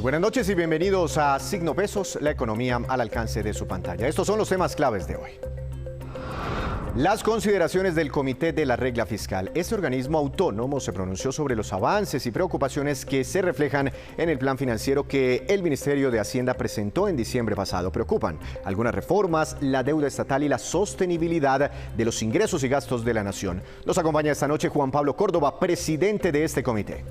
Buenas noches y bienvenidos a Signo Pesos, la economía al alcance de su pantalla. Estos son los temas claves de hoy. Las consideraciones del Comité de la Regla Fiscal. Este organismo autónomo se pronunció sobre los avances y preocupaciones que se reflejan en el plan financiero que el Ministerio de Hacienda presentó en diciembre pasado. Preocupan algunas reformas, la deuda estatal y la sostenibilidad de los ingresos y gastos de la nación. Nos acompaña esta noche Juan Pablo Córdoba, presidente de este comité.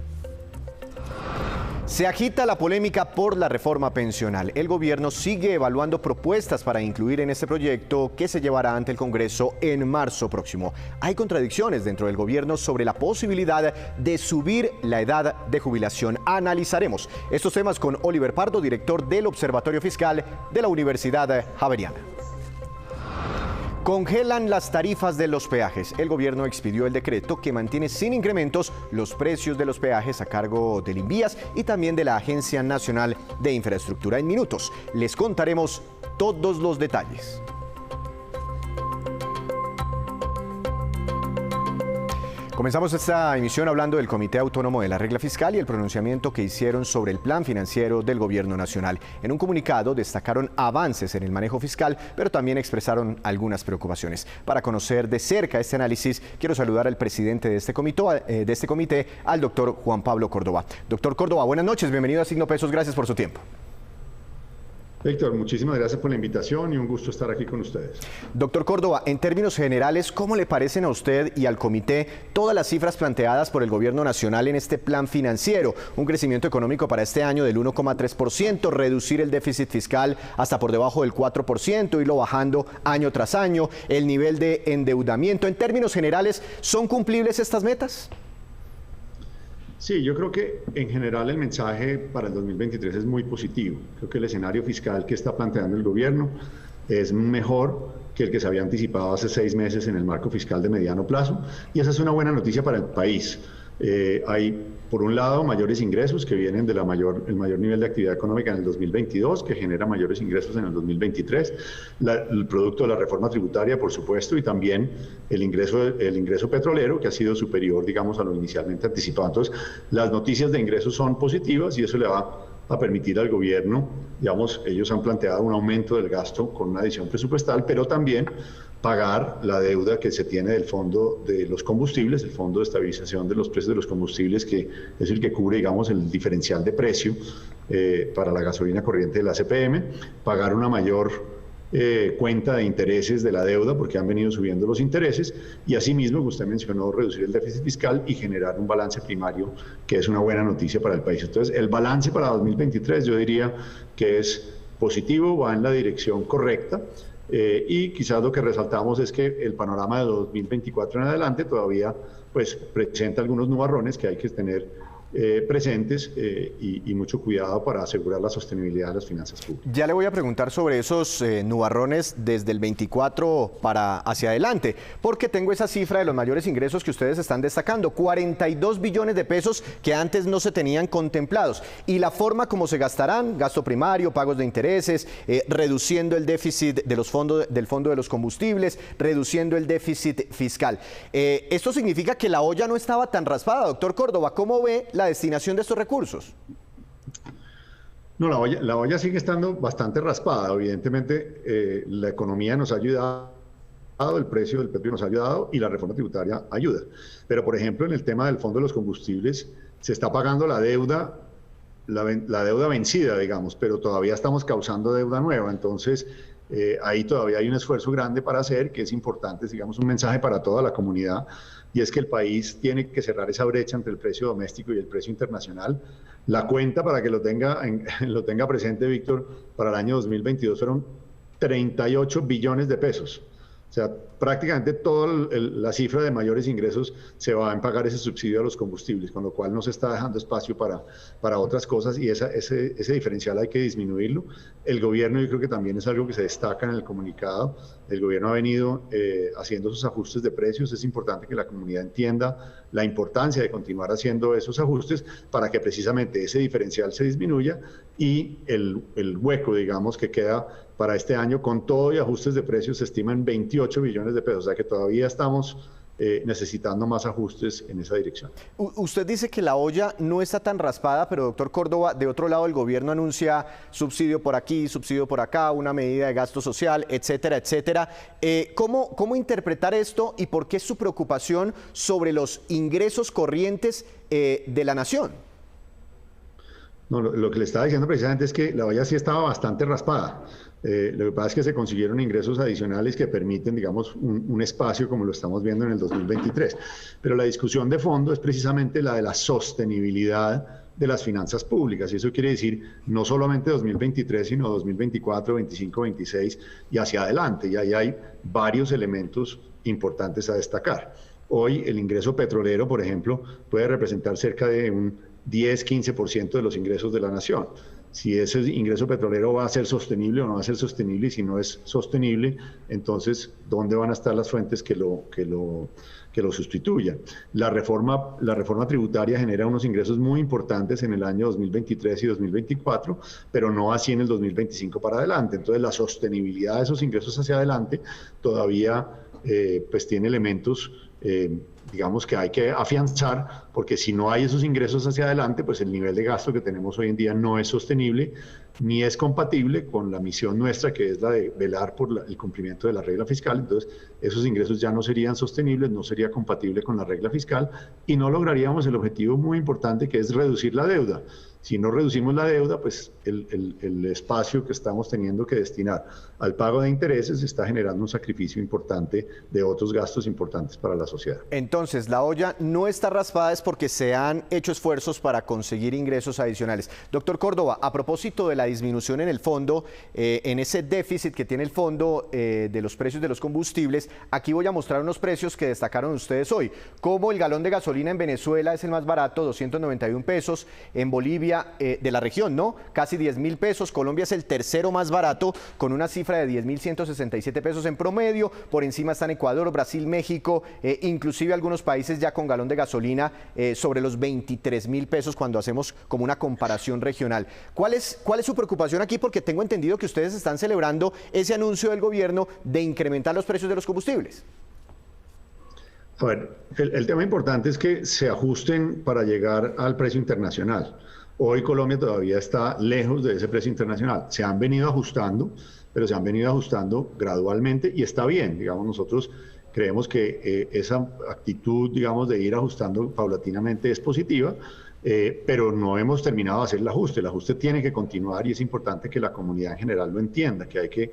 Se agita la polémica por la reforma pensional. El gobierno sigue evaluando propuestas para incluir en este proyecto que se llevará ante el Congreso en marzo próximo. Hay contradicciones dentro del gobierno sobre la posibilidad de subir la edad de jubilación. Analizaremos estos temas con Oliver Pardo, director del Observatorio Fiscal de la Universidad Javeriana. Congelan las tarifas de los peajes. El gobierno expidió el decreto que mantiene sin incrementos los precios de los peajes a cargo del INVÍAS y también de la Agencia Nacional de Infraestructura. En minutos les contaremos todos los detalles. Comenzamos esta emisión hablando del Comité Autónomo de la Regla Fiscal y el pronunciamiento que hicieron sobre el plan financiero del Gobierno Nacional. En un comunicado destacaron avances en el manejo fiscal, pero también expresaron algunas preocupaciones. Para conocer de cerca este análisis, quiero saludar al presidente de este comité, al doctor Juan Pablo Córdoba. Doctor Córdoba, buenas noches, bienvenido a Signo Pesos, gracias por su tiempo. Héctor, muchísimas gracias por la invitación y un gusto estar aquí con ustedes. Doctor Córdoba, en términos generales, ¿cómo le parecen a usted y al comité todas las cifras planteadas por el Gobierno Nacional en este plan financiero? Un crecimiento económico para este año del 1,3%, reducir el déficit fiscal hasta por debajo del 4%, irlo bajando año tras año, el nivel de endeudamiento. En términos generales, ¿son cumplibles estas metas? Sí, yo creo que en general el mensaje para el 2023 es muy positivo. Creo que el escenario fiscal que está planteando el gobierno es mejor que el que se había anticipado hace 6 meses en el marco fiscal de mediano plazo, y esa es una buena noticia para el país. Hay, por un lado, mayores ingresos que vienen del mayor nivel de actividad económica en el 2022, que genera mayores ingresos en el 2023, el producto de la reforma tributaria, por supuesto, y también el ingreso petrolero, que ha sido superior, digamos, a lo inicialmente anticipado. Entonces, las noticias de ingresos son positivas y eso le va a permitir al gobierno, digamos, ellos han planteado un aumento del gasto con una adición presupuestal, pero también pagar la deuda que se tiene del Fondo de los Combustibles, el Fondo de Estabilización de los Precios de los Combustibles, que es el que cubre, digamos, el diferencial de precio para la gasolina corriente de la CPM, pagar una mayor cuenta de intereses de la deuda, porque han venido subiendo los intereses, y asimismo, que usted mencionó, reducir el déficit fiscal y generar un balance primario, que es una buena noticia para el país. Entonces, el balance para 2023 yo diría que es positivo, va en la dirección correcta, y quizás lo que resaltamos es que el panorama de 2024 en adelante todavía pues presenta algunos nubarrones que hay que tener presentes y mucho cuidado para asegurar la sostenibilidad de las finanzas públicas. Ya le voy a preguntar sobre esos nubarrones desde el 24 para hacia adelante, porque tengo esa cifra de los mayores ingresos que ustedes están destacando, 42 billones de pesos que antes no se tenían contemplados, y la forma como se gastarán, gasto primario, pagos de intereses, reduciendo el déficit de los del Fondo de los Combustibles, reduciendo el déficit fiscal. Esto significa que la olla no estaba tan raspada, doctor Córdoba. ¿Cómo ve la destinación de estos recursos? No, la olla sigue estando bastante raspada. Evidentemente, la economía nos ha ayudado, el precio del petróleo nos ha ayudado y la reforma tributaria ayuda. Pero, por ejemplo, en el tema del Fondo de los Combustibles, se está pagando la deuda vencida, digamos, pero todavía estamos causando deuda nueva. Entonces, ahí todavía hay un esfuerzo grande para hacer, que es importante, digamos, un mensaje para toda la comunidad, y es que el país tiene que cerrar esa brecha entre el precio doméstico y el precio internacional. La cuenta, para que lo tenga presente, Víctor, para el año 2022 fueron 38 billones de pesos. O sea, prácticamente toda la cifra de mayores ingresos se va a pagar ese subsidio a los combustibles, con lo cual no se está dejando espacio para otras cosas, y ese diferencial hay que disminuirlo. El gobierno, yo creo que también es algo que se destaca en el comunicado, el gobierno ha venido haciendo sus ajustes de precios. Es importante que la comunidad entienda la importancia de continuar haciendo esos ajustes para que precisamente ese diferencial se disminuya y el hueco, digamos, que queda para este año con todo y ajustes de precios se estima en 28 billones de pesos, o sea que todavía estamos necesitando más ajustes en esa dirección. Usted dice que la olla no está tan raspada, pero doctor Córdoba, de otro lado el gobierno anuncia subsidio por aquí, subsidio por acá, una medida de gasto social, etcétera, etcétera. ¿Cómo interpretar esto y por qué es su preocupación sobre los ingresos corrientes de la nación? No, lo que le estaba diciendo precisamente es que la olla sí estaba bastante raspada. Lo que pasa es que se consiguieron ingresos adicionales que permiten, digamos, un espacio como lo estamos viendo en el 2023. Pero la discusión de fondo es precisamente la de la sostenibilidad de las finanzas públicas. Y eso quiere decir no solamente 2023, sino 2024, 25, 26 y hacia adelante. Y ahí hay varios elementos importantes a destacar. Hoy el ingreso petrolero, por ejemplo, puede representar cerca de un 10-15% de los ingresos de la nación. Si ese ingreso petrolero va a ser sostenible o no va a ser sostenible, y si no es sostenible, entonces, ¿dónde van a estar las fuentes que lo sustituyan? La reforma tributaria genera unos ingresos muy importantes en el año 2023 y 2024, pero no así en el 2025 para adelante. Entonces, la sostenibilidad de esos ingresos hacia adelante todavía pues tiene elementos digamos que hay que afianzar, porque si no hay esos ingresos hacia adelante, pues el nivel de gasto que tenemos hoy en día no es sostenible, ni es compatible con la misión nuestra, que es la de velar por el cumplimiento de la regla fiscal. Entonces, esos ingresos ya no serían sostenibles, no sería compatible con la regla fiscal, y no lograríamos el objetivo muy importante, que es reducir la deuda. Si no reducimos la deuda, pues el espacio que estamos teniendo que destinar al pago de intereses está generando un sacrificio importante de otros gastos importantes para la sociedad. Entonces, la olla no está raspada es porque se han hecho esfuerzos para conseguir ingresos adicionales. Doctor Córdoba, a propósito de la disminución en el fondo, en ese déficit que tiene el fondo de los precios de los combustibles, aquí voy a mostrar unos precios que destacaron ustedes hoy. Como el galón de gasolina en Venezuela es el más barato, 291 pesos, en Bolivia de la región, ¿no? Casi 10.000 pesos. Colombia es el tercero más barato, con una cifra de 10.167 pesos en promedio. Por encima están Ecuador, Brasil, México, inclusive algunos países ya con galón de gasolina sobre los 23.000 pesos cuando hacemos como una comparación regional. ¿Cuál es su preocupación aquí? Porque tengo entendido que ustedes están celebrando ese anuncio del gobierno de incrementar los precios de los combustibles. A ver, el tema importante es que se ajusten para llegar al precio internacional. Hoy Colombia todavía está lejos de ese precio internacional. Se han venido ajustando, pero se han venido ajustando gradualmente y está bien. Digamos, nosotros creemos que esa actitud, digamos, de ir ajustando paulatinamente es positiva, pero no hemos terminado de hacer el ajuste. El ajuste tiene que continuar y es importante que la comunidad en general lo entienda, que hay que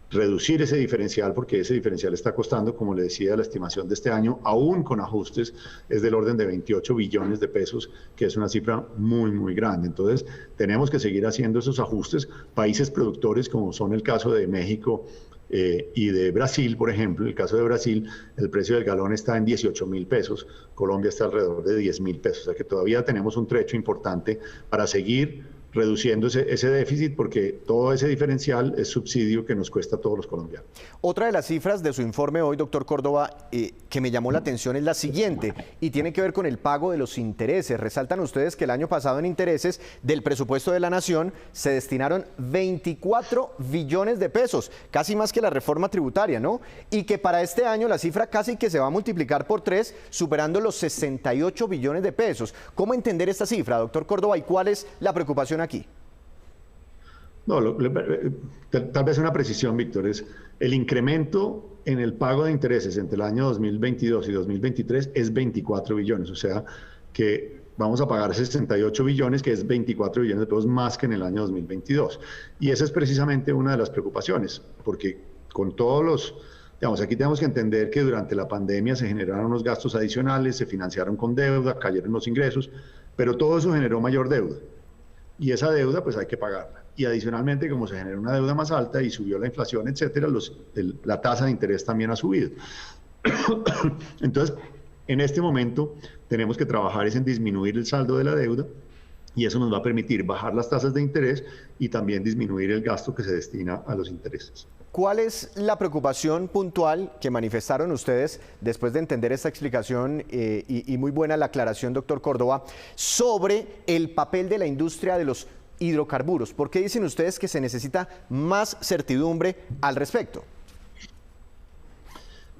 reducir ese diferencial, porque ese diferencial está costando, como le decía, la estimación de este año, aún con ajustes, es del orden de 28 billones de pesos, que es una cifra muy, muy grande. Entonces, tenemos que seguir haciendo esos ajustes. Países productores, como son el caso de México y de Brasil, por ejemplo, en el caso de Brasil, el precio del galón está en 18.000 pesos, Colombia está alrededor de 10.000 pesos, o sea que todavía tenemos un trecho importante para seguir reduciendo ese déficit, porque todo ese diferencial es subsidio que nos cuesta a todos los colombianos. Otra de las cifras de su informe hoy, doctor Córdoba, que me llamó la atención es la siguiente, y tiene que ver con el pago de los intereses. Resaltan ustedes que el año pasado en intereses del presupuesto de la Nación se destinaron 24 billones de pesos, casi más que la reforma tributaria, ¿no? Y que para este año la cifra casi que se va a multiplicar por 3, superando los 68 billones de pesos. ¿Cómo entender esta cifra, doctor Córdoba, y cuál es la preocupación aquí? No, tal vez una precisión, Víctor, es el incremento en el pago de intereses entre el año 2022 y 2023 es 24 billones, o sea que vamos a pagar 68 billones, que es 24 billones de pesos más que en el año 2022. Y esa es precisamente una de las preocupaciones, porque con todos los... Digamos, aquí tenemos que entender que durante la pandemia se generaron unos gastos adicionales, se financiaron con deuda, cayeron los ingresos, pero todo eso generó mayor deuda. Y esa deuda pues hay que pagarla. Y adicionalmente, como se genera una deuda más alta y subió la inflación, etcétera, la tasa de interés también ha subido. Entonces, en este momento tenemos que trabajar en disminuir el saldo de la deuda, y eso nos va a permitir bajar las tasas de interés y también disminuir el gasto que se destina a los intereses. ¿Cuál es la preocupación puntual que manifestaron ustedes después de entender esta explicación y muy buena la aclaración, doctor Córdoba, sobre el papel de la industria de los hidrocarburos? ¿Por qué dicen ustedes que se necesita más certidumbre al respecto?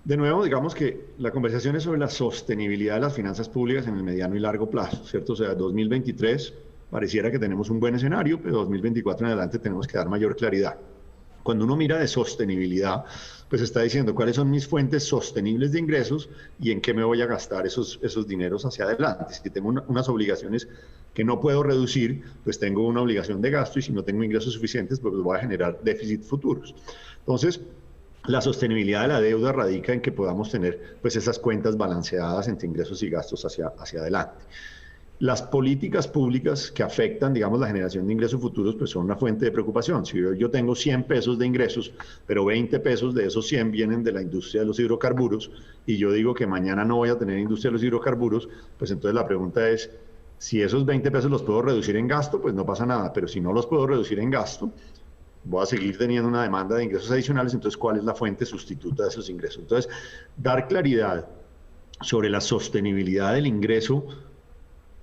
De nuevo, digamos que la conversación es sobre la sostenibilidad de las finanzas públicas en el mediano y largo plazo, ¿cierto? O sea, 2023 pareciera que tenemos un buen escenario, pero 2024 en adelante tenemos que dar mayor claridad. Cuando uno mira de sostenibilidad, pues está diciendo cuáles son mis fuentes sostenibles de ingresos y en qué me voy a gastar esos dineros hacia adelante. Si tengo unas obligaciones que no puedo reducir, pues tengo una obligación de gasto, y si no tengo ingresos suficientes, pues voy a generar déficit futuros. Entonces, la sostenibilidad de la deuda radica en que podamos tener pues esas cuentas balanceadas entre ingresos y gastos hacia adelante. Las políticas públicas que afectan, digamos, la generación de ingresos futuros, pues son una fuente de preocupación. Si yo tengo 100 pesos de ingresos, pero 20 pesos de esos 100 vienen de la industria de los hidrocarburos, y yo digo que mañana no voy a tener industria de los hidrocarburos, pues entonces la pregunta es, si esos 20 pesos los puedo reducir en gasto, pues no pasa nada, pero si no los puedo reducir en gasto, voy a seguir teniendo una demanda de ingresos adicionales. Entonces, ¿cuál es la fuente sustituta de esos ingresos? Entonces, dar claridad sobre la sostenibilidad del ingreso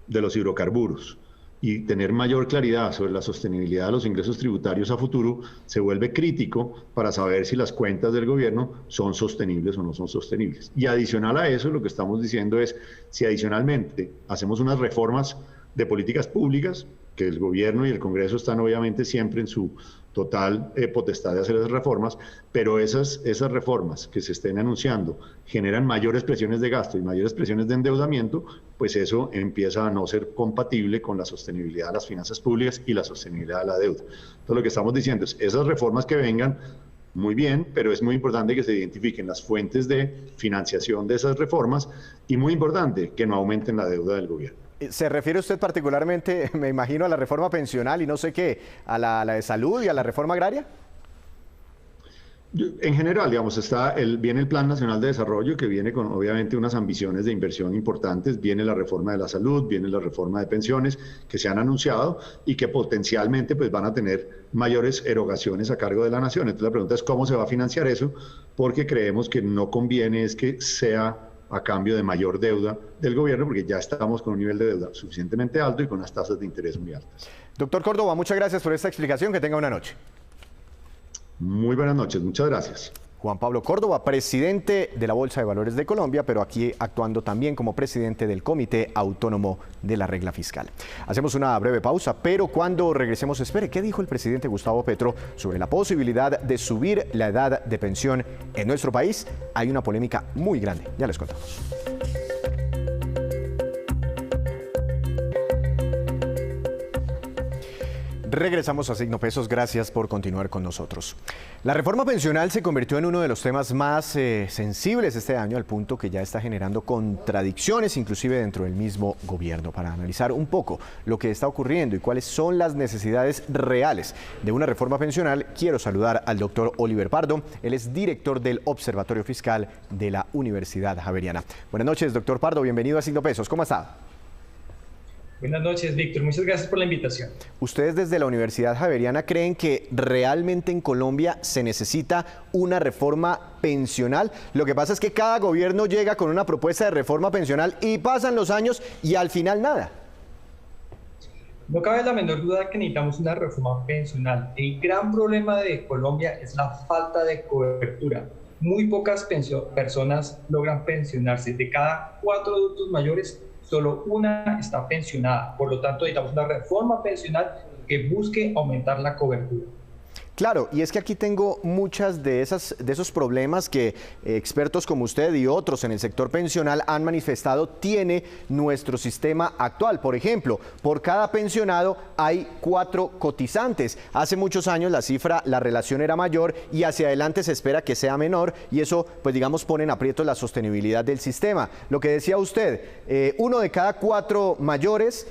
de los hidrocarburos y tener mayor claridad sobre la sostenibilidad de los ingresos tributarios a futuro se vuelve crítico para saber si las cuentas del gobierno son sostenibles o no son sostenibles. Y adicional a eso, lo que estamos diciendo es, si adicionalmente hacemos unas reformas de políticas públicas, que el gobierno y el Congreso están obviamente siempre en su total potestad de hacer esas reformas, pero esas reformas que se estén anunciando generan mayores presiones de gasto y mayores presiones de endeudamiento, pues eso empieza a no ser compatible con la sostenibilidad de las finanzas públicas y la sostenibilidad de la deuda. Entonces, lo que estamos diciendo es, esas reformas que vengan, muy bien, pero es muy importante que se identifiquen las fuentes de financiación de esas reformas y muy importante que no aumenten la deuda del gobierno. ¿Se refiere usted particularmente, me imagino, a la reforma pensional y no sé qué, a la de salud y a la reforma agraria? En general, digamos, viene el Plan Nacional de Desarrollo, que viene con obviamente unas ambiciones de inversión importantes, viene la reforma de la salud, viene la reforma de pensiones que se han anunciado y que potencialmente pues, van a tener mayores erogaciones a cargo de la nación. Entonces la pregunta es cómo se va a financiar eso, porque creemos que no conviene es que sea a cambio de mayor deuda del gobierno, porque ya estamos con un nivel de deuda suficientemente alto y con unas tasas de interés muy altas. Doctor Córdoba, muchas gracias por esta explicación. Que tenga una noche. Muy buenas noches, muchas gracias. Juan Pablo Córdoba, presidente de la Bolsa de Valores de Colombia, pero aquí actuando también como presidente del Comité Autónomo de la Regla Fiscal. Hacemos una breve pausa, pero cuando regresemos, espere, ¿qué dijo el presidente Gustavo Petro sobre la posibilidad de subir la edad de pensión en nuestro país? Hay una polémica muy grande, ya les contamos. Regresamos a Signo Pesos, gracias por continuar con nosotros. La reforma pensional se convirtió en uno de los temas más sensibles este año, al punto que ya está generando contradicciones, inclusive dentro del mismo gobierno. Para analizar un poco lo que está ocurriendo y cuáles son las necesidades reales de una reforma pensional, quiero saludar al doctor Oliver Pardo. Él es director del Observatorio Fiscal de la Universidad Javeriana. Buenas noches, doctor Pardo, bienvenido a Signo Pesos. ¿Cómo está? Buenas noches, Víctor. Muchas gracias por la invitación. ¿Ustedes desde la Universidad Javeriana creen que realmente en Colombia se necesita una reforma pensional? Lo que pasa es que cada gobierno llega con una propuesta de reforma pensional y pasan los años y al final nada. No cabe la menor duda que necesitamos una reforma pensional. El gran problema de Colombia es la falta de cobertura. Muy pocas personas logran pensionarse. De cada 4 adultos mayores, solo una está pensionada. Por lo tanto, necesitamos una reforma pensional que busque aumentar la cobertura. Claro, y es que aquí tengo muchas de esos problemas que expertos como usted y otros en el sector pensional han manifestado tiene nuestro sistema actual. Por ejemplo, por cada pensionado hay 4 cotizantes. Hace muchos años la relación era mayor y hacia adelante se espera que sea menor y eso, pues digamos, pone en aprieto la sostenibilidad del sistema. Lo que decía usted, 1 de cada 4 mayores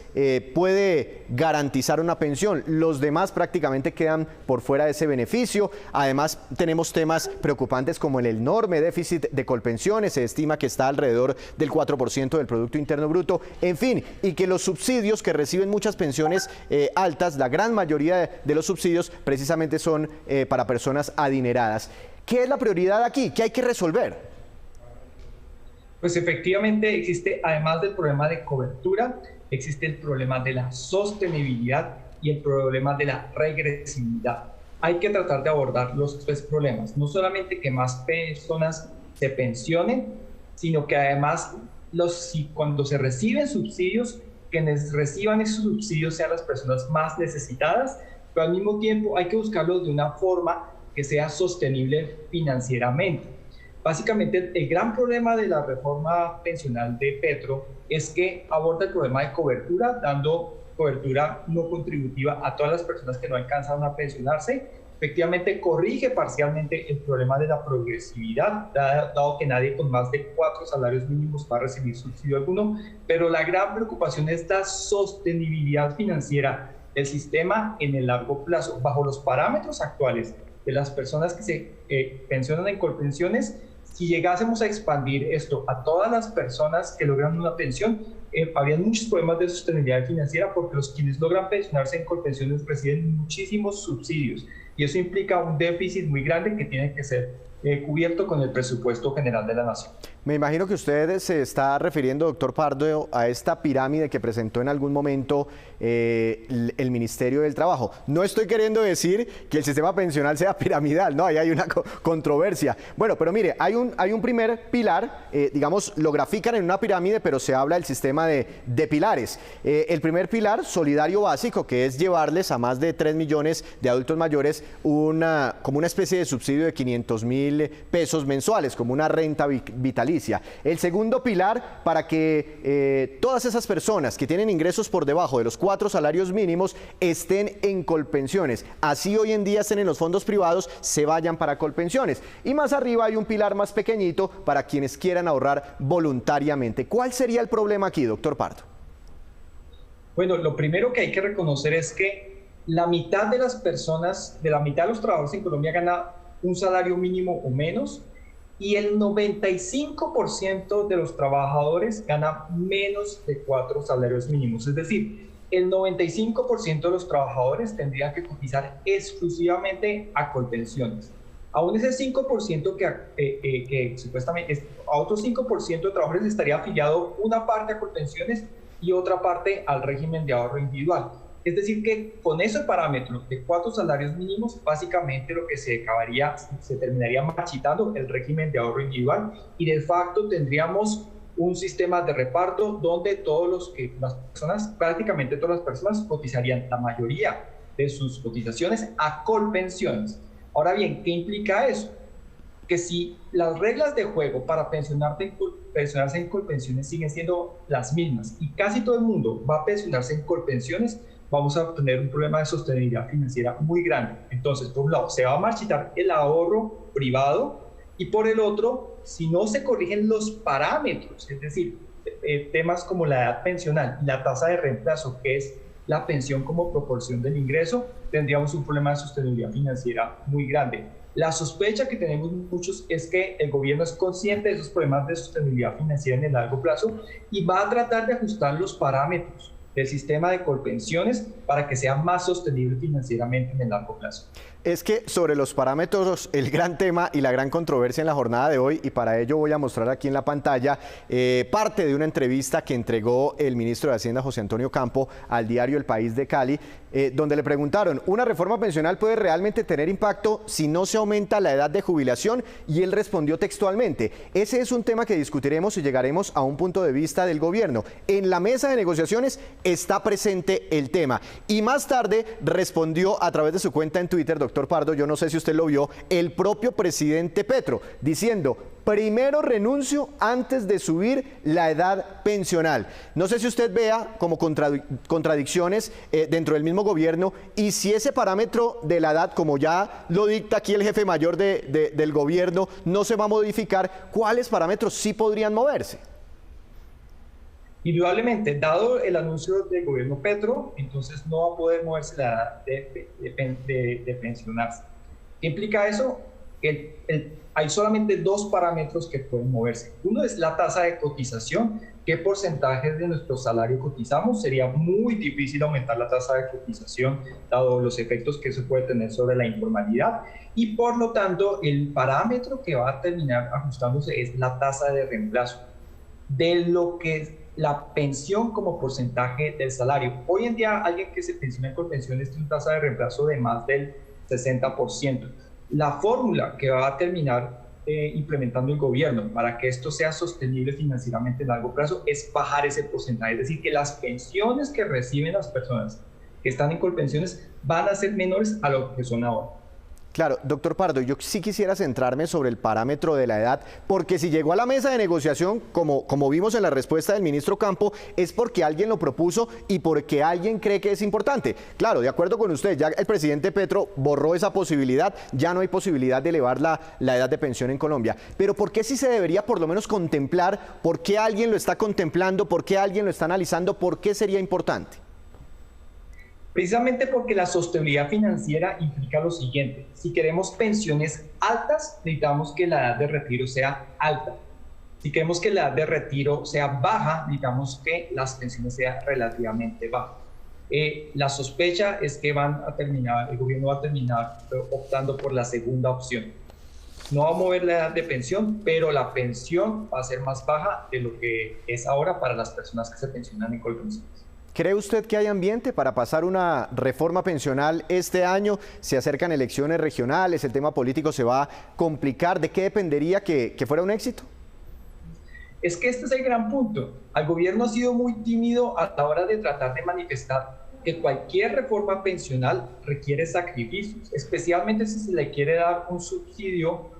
puede garantizar una pensión. Los demás prácticamente quedan por fuera de ese beneficio. Además, tenemos temas preocupantes como el enorme déficit de Colpensiones, se estima que está alrededor del 4% del Producto Interno Bruto, en fin, y que los subsidios que reciben muchas pensiones altas, la gran mayoría de los subsidios precisamente son para personas adineradas. ¿Qué es la prioridad aquí? ¿Qué hay que resolver? Pues efectivamente existe, además del problema de cobertura, existe el problema de la sostenibilidad y el problema de la regresividad. Hay que tratar de abordar los 3 problemas, no solamente que más personas se pensionen, sino que además cuando se reciben subsidios, quienes reciban esos subsidios sean las personas más necesitadas, pero al mismo tiempo hay que buscarlos de una forma que sea sostenible financieramente. Básicamente, el gran problema de la reforma pensional de Petro es que aborda el problema de cobertura, dando cobertura no contributiva a todas las personas que no alcanzan a pensionarse. Efectivamente, corrige parcialmente el problema de la progresividad, dado que nadie con más de 4 salarios mínimos va a recibir subsidio alguno, pero la gran preocupación es la sostenibilidad financiera del sistema en el largo plazo, bajo los parámetros actuales de las personas que se pensionan en Colpensiones. Si llegásemos a expandir esto a todas las personas que logran una pensión, habría muchos problemas de sostenibilidad financiera, porque quienes logran pensionarse en Colpensiones reciben muchísimos subsidios, y eso implica un déficit muy grande que tiene que ser cubierto con el presupuesto general de la nación. Me imagino que usted se está refiriendo, doctor Pardo, a esta pirámide que presentó en algún momento el Ministerio del Trabajo. No estoy queriendo decir que el sistema pensional sea piramidal, no, ahí hay una controversia. Bueno, pero mire, hay un primer pilar, digamos, lo grafican en una pirámide, pero se habla del sistema de pilares. El primer pilar, solidario básico, que es llevarles a más de 3 millones de adultos mayores como una especie de subsidio de 500.000 pesos mensuales, como una renta vitalicia. El segundo pilar, para que todas esas personas que tienen ingresos por debajo de los 4 salarios mínimos estén en Colpensiones. Así hoy en día estén en los fondos privados, se vayan para Colpensiones. Y más arriba hay un pilar más pequeñito para quienes quieran ahorrar voluntariamente. ¿Cuál sería el problema aquí, doctor Pardo? Bueno, lo primero que hay que reconocer es que la mitad de las personas, de la mitad de los trabajadores en Colombia gana un salario mínimo o menos, y el 95% de los trabajadores gana menos de 4 salarios mínimos. Es decir, el 95% de los trabajadores tendrían que cotizar exclusivamente a Colpensiones. Aún ese 5% que supuestamente, a otro 5% de trabajadores estaría afiliado una parte a Colpensiones y otra parte al régimen de ahorro individual. Es decir, que con ese parámetro de 4 salarios mínimos, básicamente lo que se terminaría marchitando el régimen de ahorro individual, y de facto tendríamos un sistema de reparto donde prácticamente todas las personas cotizarían la mayoría de sus cotizaciones a Colpensiones. Ahora bien, ¿qué implica eso? Que si las reglas de juego para pensionarse en Colpensiones siguen siendo las mismas y casi todo el mundo va a pensionarse en Colpensiones, vamos a tener un problema de sostenibilidad financiera muy grande. Entonces, por un lado, se va a marchitar el ahorro privado, y por el otro, si no se corrigen los parámetros, es decir, temas como la edad pensional y la tasa de reemplazo, que es la pensión como proporción del ingreso, tendríamos un problema de sostenibilidad financiera muy grande. La sospecha que tenemos muchos es que el gobierno es consciente de esos problemas de sostenibilidad financiera en el largo plazo y va a tratar de ajustar los parámetros del sistema de Colpensiones para que sea más sostenible financieramente en el largo plazo. Es que sobre los parámetros, el gran tema y la gran controversia en la jornada de hoy, y para ello voy a mostrar aquí en la pantalla parte de una entrevista que entregó el ministro de Hacienda, José Antonio Campo, al diario El País de Cali, donde le preguntaron, ¿una reforma pensional puede realmente tener impacto si no se aumenta la edad de jubilación? Y él respondió textualmente, ese es un tema que discutiremos y llegaremos a un punto de vista del gobierno. En la mesa de negociaciones está presente el tema. Y más tarde respondió a través de su cuenta en Twitter, doctor Pardo, yo no sé si usted lo vio, el propio presidente Petro, diciendo, primero renuncio antes de subir la edad pensional. No sé si usted vea como contradicciones dentro del mismo gobierno, y si ese parámetro de la edad, como ya lo dicta aquí el jefe mayor del gobierno, no se va a modificar, ¿cuáles parámetros sí podrían moverse? Indudablemente, dado el anuncio del gobierno Petro, entonces no va a poder moverse la edad de pensionarse. ¿Qué implica eso? Hay solamente 2 parámetros que pueden moverse. Uno es la tasa de cotización, qué porcentaje de nuestro salario cotizamos. Sería muy difícil aumentar la tasa de cotización, dado los efectos que eso puede tener sobre la informalidad. Y por lo tanto, el parámetro que va a terminar ajustándose es la tasa de reemplazo, de lo que es la pensión como porcentaje del salario. Hoy en día, alguien que se pensiona con pensiones tiene una tasa de reemplazo de más del 60%. La fórmula que va a terminar implementando el gobierno para que esto sea sostenible financieramente a largo plazo es bajar ese porcentaje, es decir, que las pensiones que reciben las personas que están en Colpensiones van a ser menores a lo que son ahora. Claro, doctor Pardo, yo sí quisiera centrarme sobre el parámetro de la edad, porque si llegó a la mesa de negociación, como vimos en la respuesta del ministro Campo, es porque alguien lo propuso y porque alguien cree que es importante. Claro, de acuerdo con usted, ya el presidente Petro borró esa posibilidad, ya no hay posibilidad de elevar la edad de pensión en Colombia. Pero ¿por qué sí se debería por lo menos contemplar? ¿Por qué alguien lo está contemplando? ¿Por qué alguien lo está analizando? ¿Por qué sería importante? Precisamente porque la sostenibilidad financiera implica lo siguiente: si queremos pensiones altas, necesitamos que la edad de retiro sea alta. Si queremos que la edad de retiro sea baja, necesitamos que las pensiones sean relativamente bajas. La sospecha es que el gobierno va a terminar optando por la segunda opción. No va a mover la edad de pensión, pero la pensión va a ser más baja de lo que es ahora para las personas que se pensionan en Colpensiones. ¿Cree usted que hay ambiente para pasar una reforma pensional este año? Se acercan elecciones regionales, el tema político se va a complicar. ¿De qué dependería que fuera un éxito? Es que este es el gran punto. El gobierno ha sido muy tímido a la hora de tratar de manifestar que cualquier reforma pensional requiere sacrificios, especialmente si se le quiere dar un subsidio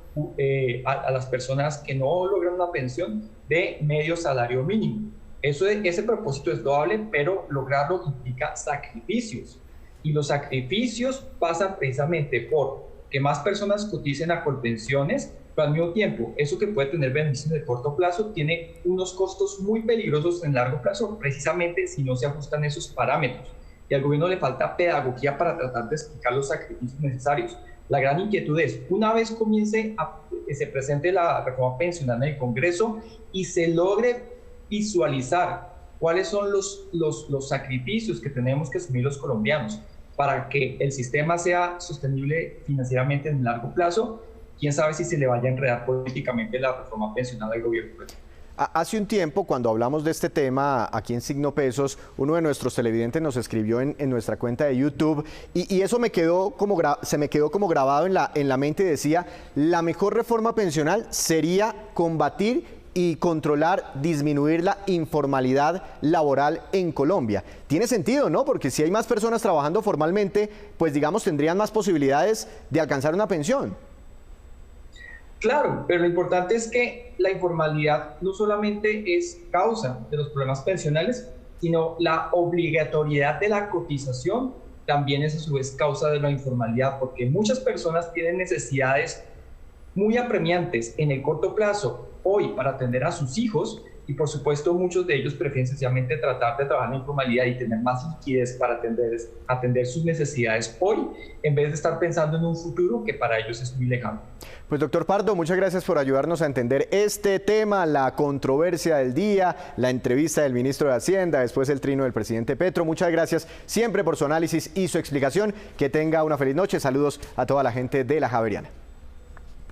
a las personas que no logran una pensión de medio salario mínimo. Ese propósito es loable, pero lograrlo implica sacrificios. Y los sacrificios pasan precisamente por que más personas coticen a Colpensiones, pero al mismo tiempo, eso que puede tener beneficios de corto plazo tiene unos costos muy peligrosos en largo plazo, precisamente si no se ajustan esos parámetros. Y al gobierno le falta pedagogía para tratar de explicar los sacrificios necesarios. La gran inquietud es, una vez se presente la reforma pensional en el Congreso y se logre visualizar cuáles son los sacrificios que tenemos que asumir los colombianos para que el sistema sea sostenible financieramente en largo plazo, quién sabe si se le vaya a enredar políticamente la reforma pensional del gobierno. Hace un tiempo, cuando hablamos de este tema aquí en Signo Pesos, uno de nuestros televidentes nos escribió en nuestra cuenta de YouTube y eso se me quedó como grabado en la mente y decía: la mejor reforma pensional sería combatir y controlar, disminuir la informalidad laboral en Colombia. Tiene sentido, ¿no? Porque si hay más personas trabajando formalmente, pues digamos tendrían más posibilidades de alcanzar una pensión. Claro, pero lo importante es que la informalidad no solamente es causa de los problemas pensionales, sino la obligatoriedad de la cotización también es a su vez causa de la informalidad, porque muchas personas tienen necesidades muy apremiantes en el corto plazo hoy para atender a sus hijos, y por supuesto muchos de ellos prefieren sencillamente tratar de trabajar en informalidad y tener más liquidez para atender sus necesidades hoy, en vez de estar pensando en un futuro que para ellos es muy lejano. Pues doctor Pardo, muchas gracias por ayudarnos a entender este tema, la controversia del día, la entrevista del ministro de Hacienda, después el trino del presidente Petro. Muchas gracias siempre por su análisis y su explicación. Que tenga una feliz noche. Saludos a toda la gente de La Javeriana.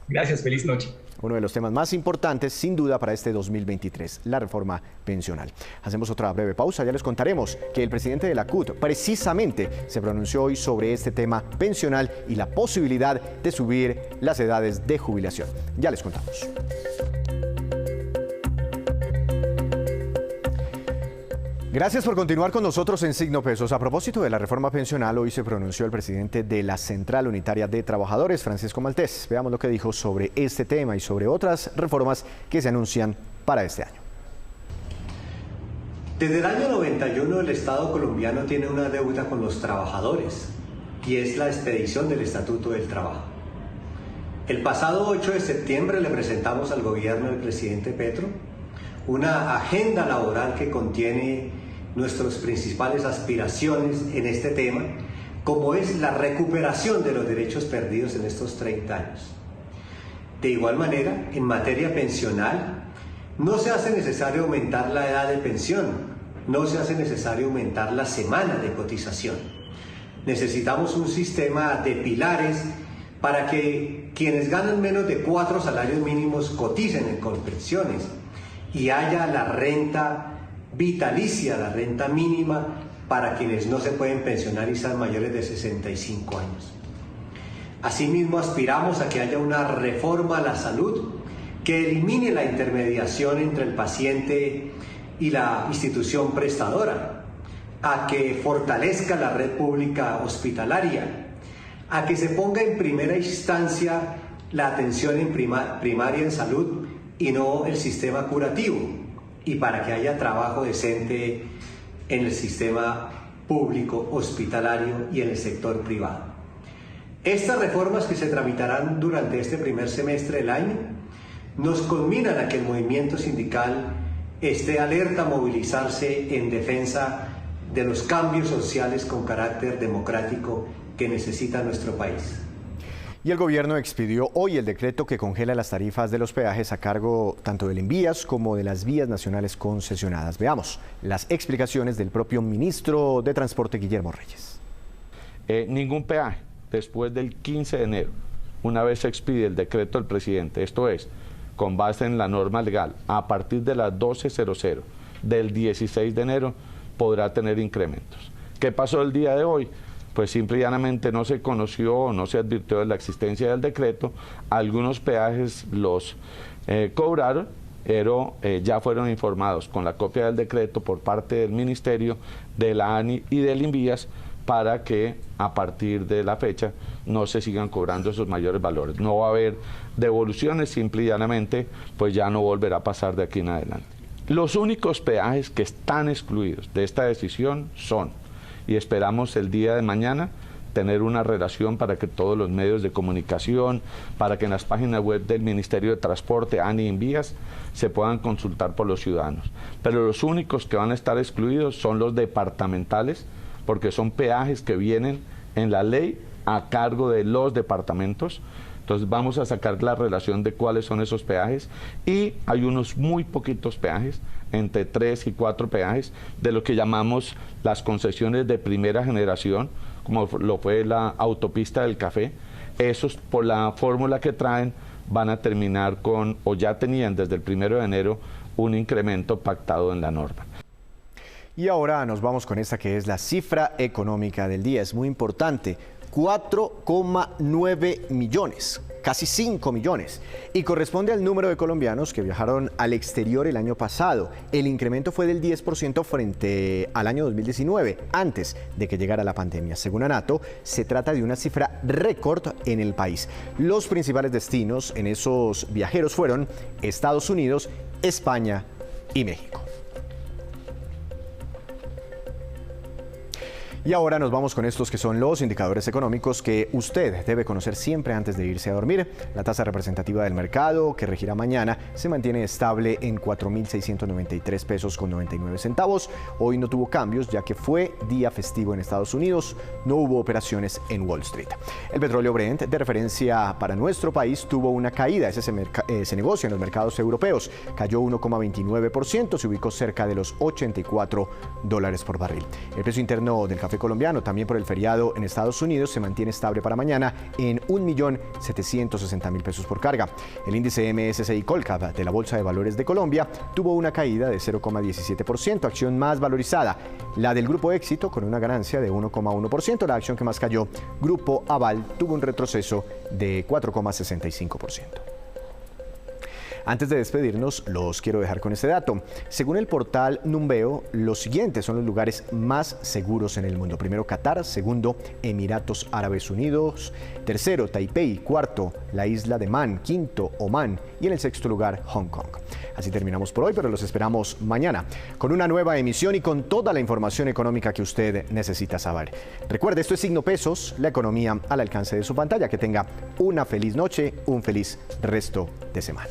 Gracias, feliz noche. Uno de los temas más importantes, sin duda, para este 2023, la reforma pensional. Hacemos otra breve pausa, ya les contaremos que el presidente de la CUT precisamente se pronunció hoy sobre este tema pensional y la posibilidad de subir las edades de jubilación. Ya les contamos. Gracias por continuar con nosotros en Signo Pesos. A propósito de la reforma pensional, hoy se pronunció el presidente de la Central Unitaria de Trabajadores, Francisco Maltés. Veamos lo que dijo sobre este tema y sobre otras reformas que se anuncian para este año. Desde el año 91 el Estado colombiano tiene una deuda con los trabajadores y es la expedición del Estatuto del Trabajo. El pasado 8 de septiembre le presentamos al gobierno del presidente Petro una agenda laboral que contiene nuestras principales aspiraciones en este tema, como es la recuperación de los derechos perdidos en estos 30 años. De igual manera, en materia pensional, no se hace necesario aumentar la edad de pensión, no se hace necesario aumentar la semana de cotización. Necesitamos un sistema de pilares para que quienes ganan menos de 4 salarios mínimos coticen en Colpensiones y haya la renta vitalicia, la renta mínima para quienes no se pueden pensionar y sean mayores de 65 años. Asimismo, aspiramos a que haya una reforma a la salud que elimine la intermediación entre el paciente y la institución prestadora, a que fortalezca la red pública hospitalaria, a que se ponga en primera instancia la atención primaria en salud y no el sistema curativo, y para que haya trabajo decente en el sistema público hospitalario y en el sector privado. Estas reformas que se tramitarán durante este primer semestre del año nos conminan a que el movimiento sindical esté alerta a movilizarse en defensa de los cambios sociales con carácter democrático que necesita nuestro país. Y el gobierno expidió hoy el decreto que congela las tarifas de los peajes a cargo tanto del Invías como de las vías nacionales concesionadas. Veamos las explicaciones del propio ministro de Transporte, Guillermo Reyes. Ningún peaje después del 15 de enero, una vez se expide el decreto del presidente, esto es, con base en la norma legal, a partir de las 12:00 del 16 de enero, podrá tener incrementos. ¿Qué pasó el día de hoy? Pues simple y llanamente no se conoció o no se advirtió de la existencia del decreto. Algunos peajes los cobraron, pero ya fueron informados con la copia del decreto por parte del Ministerio, de la ANI y del Invías, para que a partir de la fecha no se sigan cobrando esos mayores valores. No va a haber devoluciones, simple y llanamente, pues ya no volverá a pasar de aquí en adelante. Los únicos peajes que están excluidos de esta decisión son, y esperamos el día de mañana tener una relación para que todos los medios de comunicación, para que en las páginas web del Ministerio de Transporte, ANI y Invías, se puedan consultar por los ciudadanos. Pero los únicos que van a estar excluidos son los departamentales, porque son peajes que vienen en la ley a cargo de los departamentos. Entonces vamos a sacar la relación de cuáles son esos peajes, y hay unos muy poquitos peajes, entre 3 y 4 peajes, de lo que llamamos las concesiones de primera generación, como lo fue la autopista del Café. Esos, por la fórmula que traen, van a terminar con, o ya tenían desde el 1 de enero, un incremento pactado en la norma. Y ahora nos vamos con esta que es la cifra económica del día. Es muy importante. 4,9 millones, casi 5 millones, y corresponde al número de colombianos que viajaron al exterior el año pasado. El incremento fue del 10% frente al año 2019, antes de que llegara la pandemia. Según ANATO, se trata de una cifra récord en el país. Los principales destinos en esos viajeros fueron Estados Unidos, España y México. Y ahora nos vamos con estos que son los indicadores económicos que usted debe conocer siempre antes de irse a dormir. La tasa representativa del mercado, que regirá mañana, se mantiene estable en 4.693 pesos con 99 centavos. Hoy no tuvo cambios ya que fue día festivo en Estados Unidos, no hubo operaciones en Wall Street. El petróleo Brent, de referencia para nuestro país, tuvo una caída. Ese se negocia en los mercados europeos. Cayó 1,29%, se ubicó cerca de los $84 por barril. El precio interno del café colombiano, también por el feriado en Estados Unidos, se mantiene estable para mañana en 1.760.000 pesos por carga. El índice MSCI Colcap de la Bolsa de Valores de Colombia tuvo una caída de 0,17%, acción más valorizada, la del Grupo Éxito, con una ganancia de 1,1%, la acción que más cayó, Grupo Aval, tuvo un retroceso de 4,65%. Antes de despedirnos, los quiero dejar con este dato. Según el portal Numbeo, los siguientes son los lugares más seguros en el mundo. Primero, Qatar. Segundo, Emiratos Árabes Unidos. Tercero, Taipei. Cuarto, la isla de Man. Quinto, Omán. Y en el sexto lugar, Hong Kong. Así terminamos por hoy, pero los esperamos mañana con una nueva emisión y con toda la información económica que usted necesita saber. Recuerde, esto es Signo Pesos, la economía al alcance de su pantalla. Que tenga una feliz noche, un feliz resto de semana.